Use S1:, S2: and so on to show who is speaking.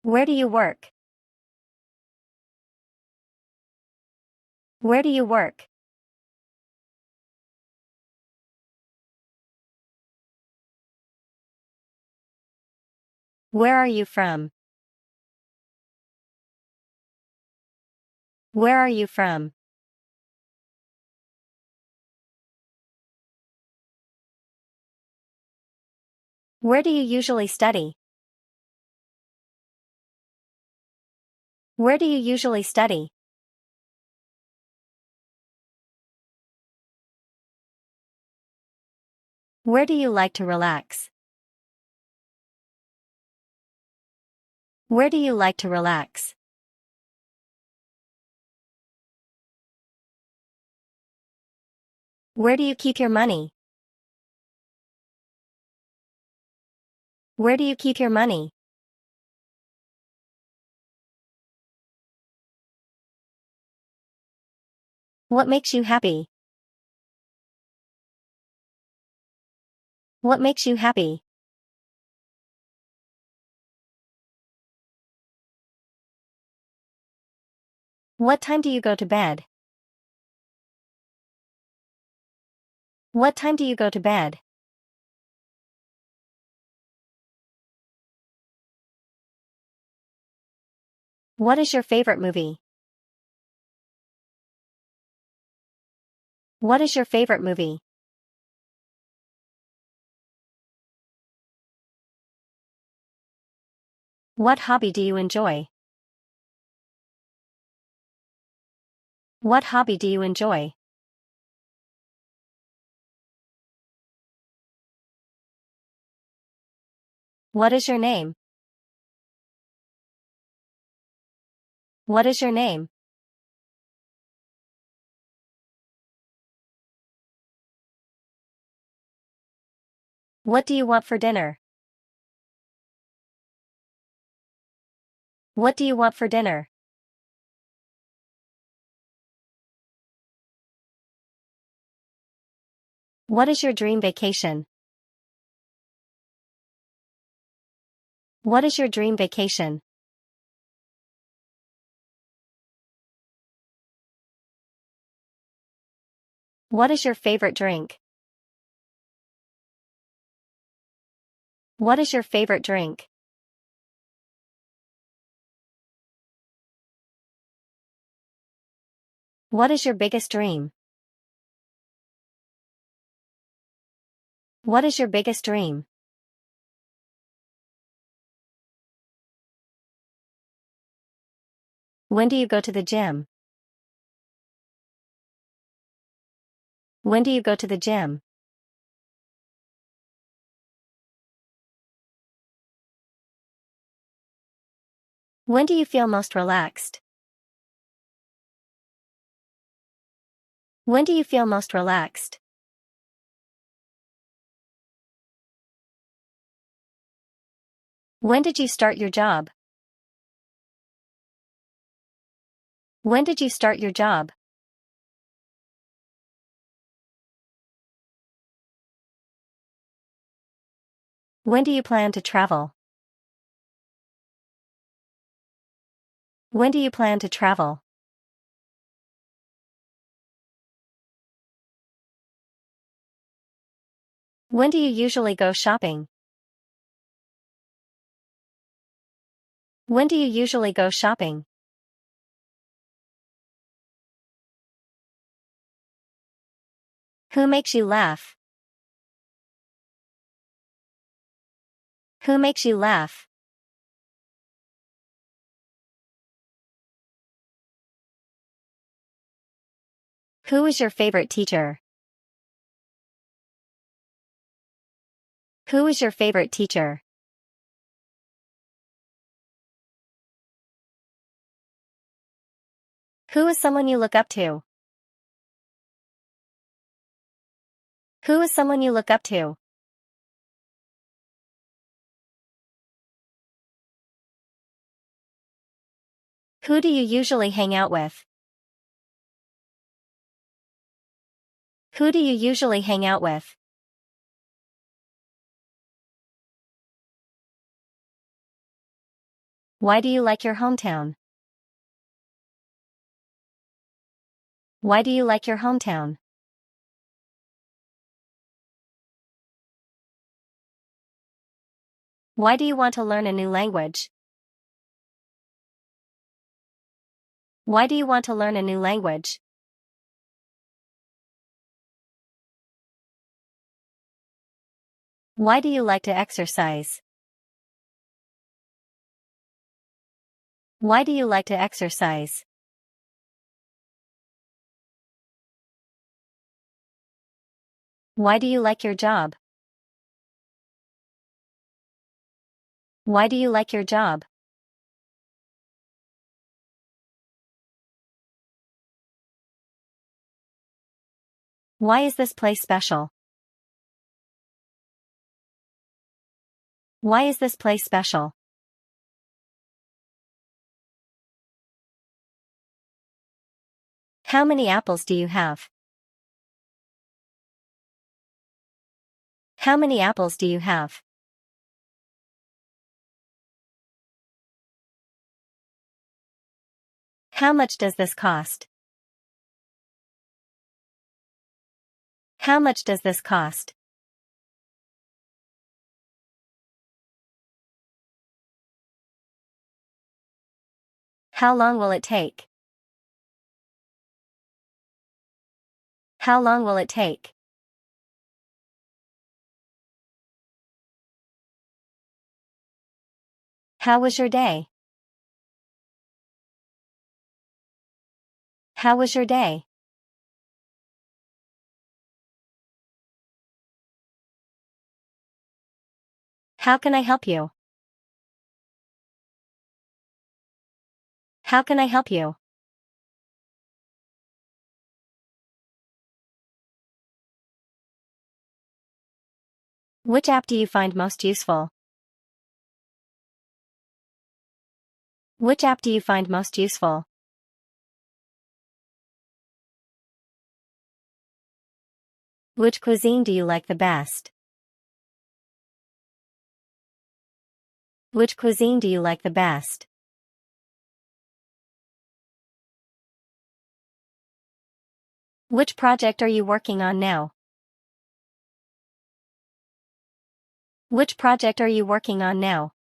S1: Where do you work? Where do you work? Where are you from? Where are you from? Where do you usually study? Where do you usually study? Where do you like to relax? Where do you like to relax? Where do you keep your money? Where do you keep your money? What makes you happy? What makes you happy? What time do you go to bed? What time do you go to bed? What is your favorite movie? What is your favorite movie? What hobby do you enjoy? What hobby do you enjoy? What is your name? What is your name? What do you want for dinner? What do you want for dinner? What is your dream vacation? What is your dream vacation? What is your favorite drink? What is your favorite drink? What is your biggest dream? What is your biggest dream? When do you go to the gym? When do you go to the gym? When do you feel most relaxed? When do you feel most relaxed? When did you start your job? When did you start your job? When do you plan to travel? When do you plan to travel? When do you usually go shopping? When do you usually go shopping? Who makes you laugh? Who makes you laugh? Who is your favorite teacher? Who is your favorite teacher? Who is someone you look up to? Who is someone you look up to? Who do you usually hang out with? Who do you usually hang out with? Why do you like your hometown? Why do you like your hometown? Why do you want to learn a new language? Why do you want to learn a new language? Why do you like to exercise? Why do you like to exercise? Why do you like your job? Why do you like your job? Why is this place special? Why is this place special? How many apples do you have? How many apples do you have? How much does this cost? How much does this cost? How long will it take? How long will it take? How was your day? How was your day? How can I help you? How can I help you? Which app do you find most useful? Which app do you find most useful? Which cuisine do you like the best? Which cuisine do you like the best? Which project are you working on now? Which project are you working on now?